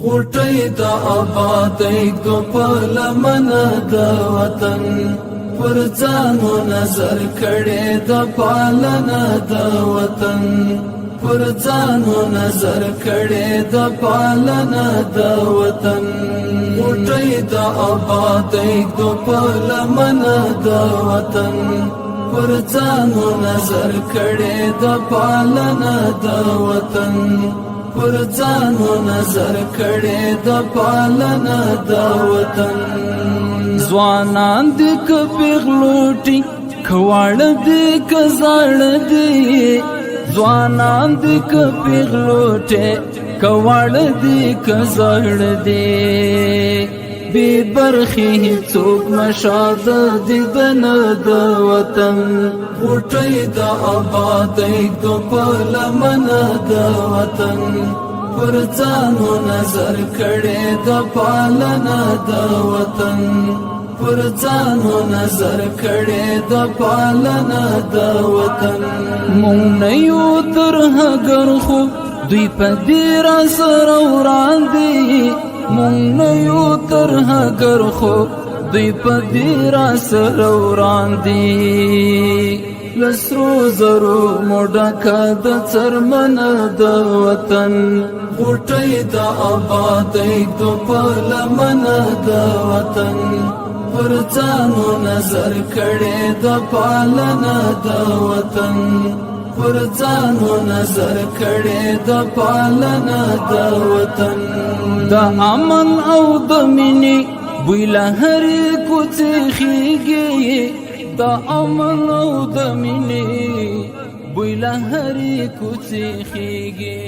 غټۍ د آبادۍ دو په لمنه د وطن پر ځانو نظر کړي د پالنه د وطن پر ځانو نظر کړي د پالنه د وطن غټۍ د آبادۍ دو په لمنه د وطن پر ځانو نظر کړي د پالنه د وطن پر ځانو نظر کړي د پالنه د وطن ځوانان دې که پیغلوټي کواړه دې که زاړه دې ځوانان دې که پیغلوټي کواړه دې که زاړه دې بې برخې هیڅوک مشاد دیدنه د وطن غټۍ د آبادۍ دو په لمنه د وطن پر ځانو نظر کړي د پالنه د وطن پر ځانو نظر کړي د پالنه د وطن مونږ نه یو تر هګر خو دوی په دې را سره وړاندې مونږ نه یو تر هګر خو دوی په دې را سره وړاندې لسرو زرو موډکه د څرمنه د وطن غټۍ د آبادۍ دو په لمنه د وطن پر ځانو نظر کړي د پالنه د وطن پر ځانو نظر کړي د پالنه د وطن د امن او د مینې بوی له هرې کوڅې خیږي د امن او د مینې بوی له هرې کوڅې خیږي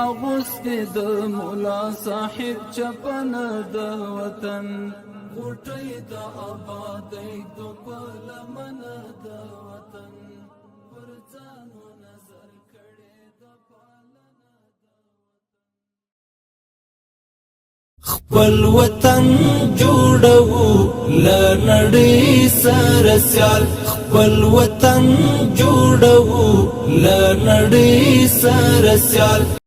اغوستې د مولا صاحب چپنه د وطن غټۍ د آبادۍ دو په لمنه د وطن پر ځانو نظر کړي د پالنه خپل وطن جوړو له نړۍ سره سیال خپل وطن جوړو له نړۍ سره سیال